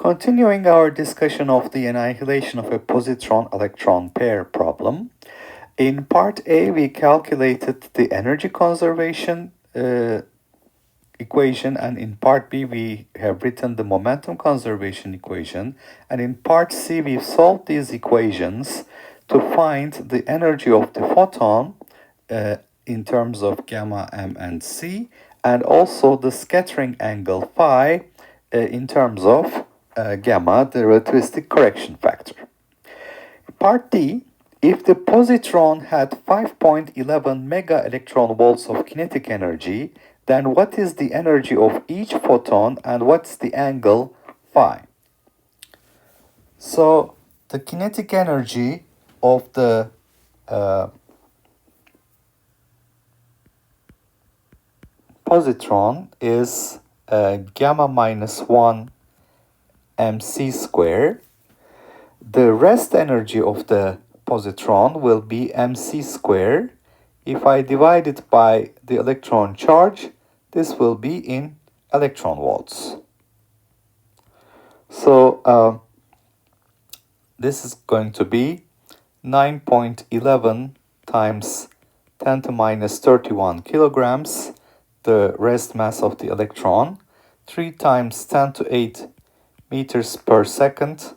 Continuing our discussion of the annihilation of a positron-electron pair problem, in part A we calculated the energy conservation equation, and in part B we have written the momentum conservation equation, and in part C we've solved these equations to find the energy of the photon in terms of gamma, m, and c, and also the scattering angle phi in terms of gamma, the relativistic correction factor. Part D, if the positron had 5.11 mega electron volts of kinetic energy, then what is the energy of each photon and what's the angle phi? So the kinetic energy of the positron is gamma minus 1 mc squared. The rest energy of the positron will be mc squared. If I divide it by the electron charge, this will be in electron volts. So this is going to be 9.11 times 10 to minus 31 kilograms, the rest mass of the electron, 3 times 10 to 8 meters per second,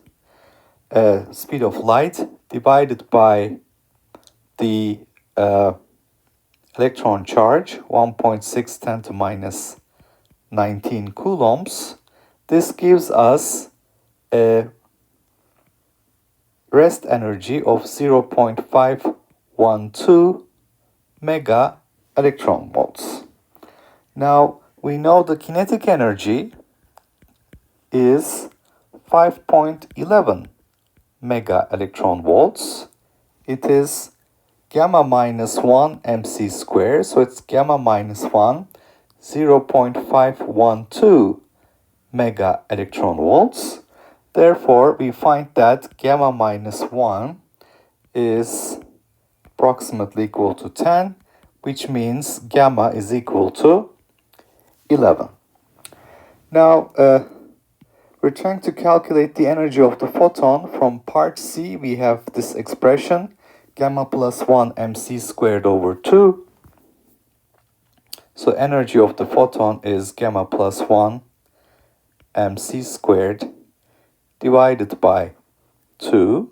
speed of light, divided by the electron charge, 1.6 10 to minus 19 coulombs. This gives us a rest energy of 0.512 mega electron volts. Now, we know the kinetic energy is 5.11 mega electron volts. It is gamma minus 1 mc squared, so it's gamma minus 1, 0.512 mega electron volts. Therefore, we find that gamma minus 1 is approximately equal to 10, which means gamma is equal to 11. Now, we're trying to calculate the energy of the photon. From part C, we have this expression, gamma plus 1 mc squared over 2. So energy of the photon is gamma plus 1 mc squared divided by 2.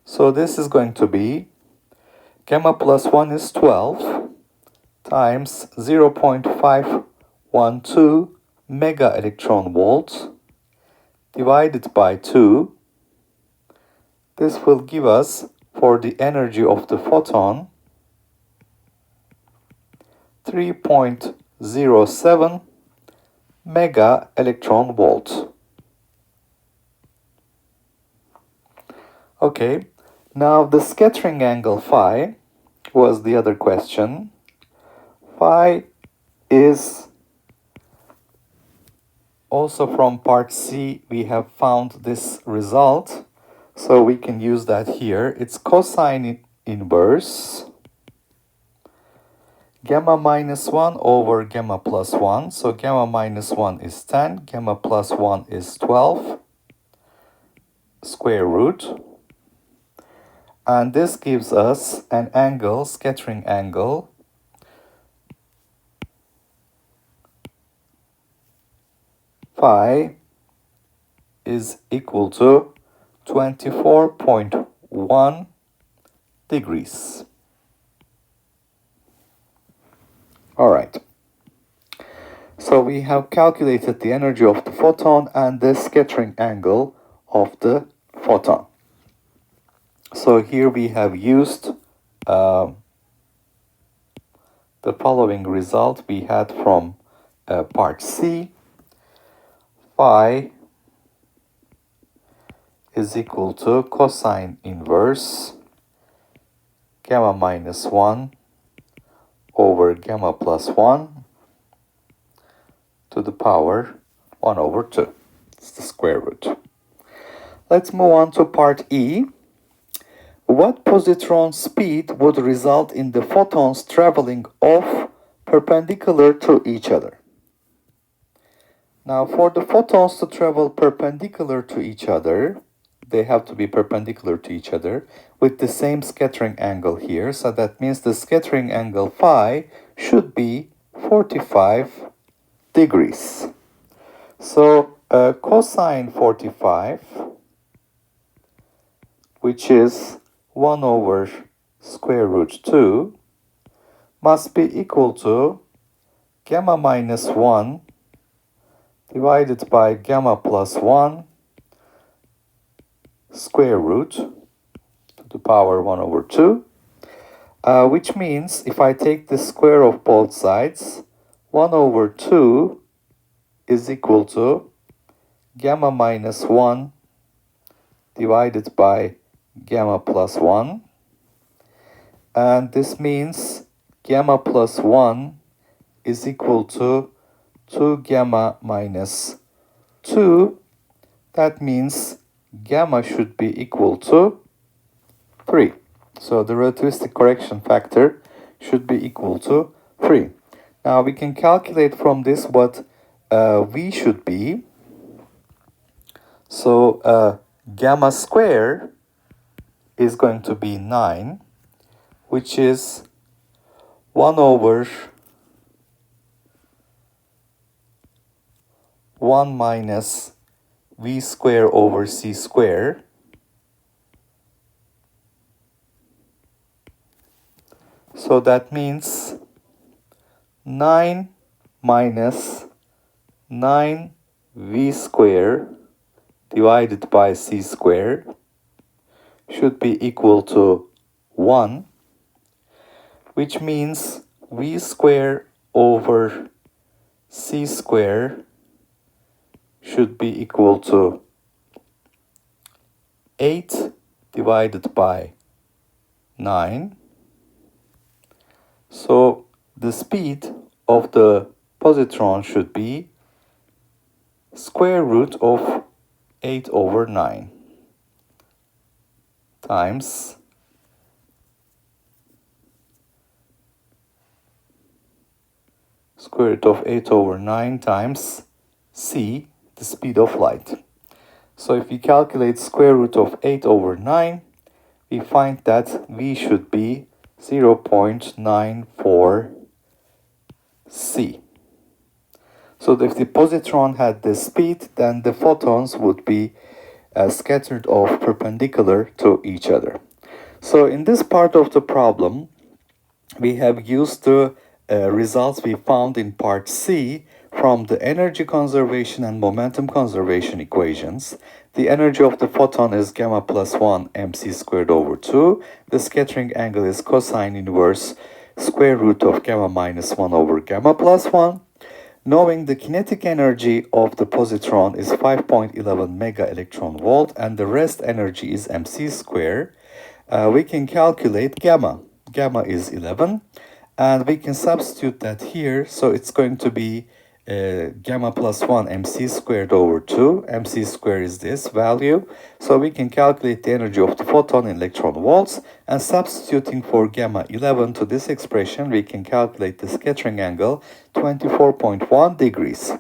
So this is going to be gamma plus 1 is 12 times 0.512 mega electron volts divided by 2. This will give us, for the energy of the photon, 3.07 mega electron volts. Okay, now the scattering angle phi was the other question. Phi is also from part C, we have found this result, so we can use that here. It's cosine inverse gamma minus 1 over gamma plus 1. So gamma minus 1 is 10, gamma plus 1 is 12, square root. And this gives us an angle, scattering angle, phi is equal to 24.1 degrees. All right. So we have calculated the energy of the photon and the scattering angle of the photon. So here we have used the following result we had from part C. Phi is equal to cosine inverse gamma minus 1 over gamma plus 1 to the power 1 over 2. It's the square root. Let's move on to part E. What positron speed would result in the photons traveling off perpendicular to each other? Now, for the photons to travel perpendicular to each other, they have to be perpendicular to each other with the same scattering angle here. So that means the scattering angle phi should be 45 degrees. So cosine 45, which is 1 over square root 2, must be equal to gamma minus 1 divided by gamma plus 1 square root to the power 1 over 2, which means if I take the square of both sides, 1 over 2 is equal to gamma minus 1 divided by gamma plus 1. And this means gamma plus 1 is equal to 2 gamma minus 2. That means gamma should be equal to 3. So the relativistic correction factor should be equal to 3. Now we can calculate from this what V should be. So gamma square is going to be 9, which is 1 over 1 minus V square over C square. So that means 9 minus 9 V square divided by C square should be equal to 1, which means V square over C square should be equal to 8 divided by 9. So the speed of the positron should be square root of 8 over 9 times square root of 8 over 9 times c, the speed of light. So if we calculate square root of 8 over 9, we find that v should be 0.94 c. So if the positron had this speed, then the photons would be scattered off perpendicular to each other. So in this part of the problem, we have used the results we found in part C from the energy conservation and momentum conservation equations. The energy of the photon is gamma plus 1 mc squared over 2. The scattering angle is cosine inverse square root of gamma minus 1 over gamma plus 1. Knowing the kinetic energy of the positron is 5.11 mega electron volt and the rest energy is mc square, we can calculate gamma. Gamma is 11, and we can substitute that here. So it's going to be gamma plus 1 mc squared over 2. Mc squared is this value. So we can calculate the energy of the photon in electron volts, and substituting for gamma 11 to this expression, we can calculate the scattering angle 24.1 degrees.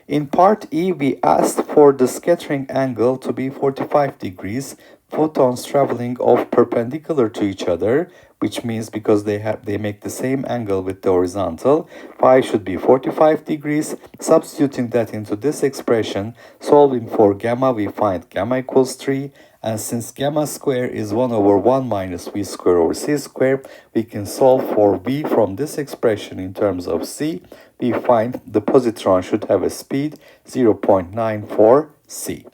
In part E, we asked for the scattering angle to be 45 degrees, photons traveling off perpendicular to each other, which means because they make the same angle with the horizontal, phi should be 45 degrees. Substituting that into this expression, solving for gamma, we find gamma equals 3. And since gamma square is 1 over 1 minus v square over c square, we can solve for v from this expression in terms of c. We find the positron should have a speed 0.94 c.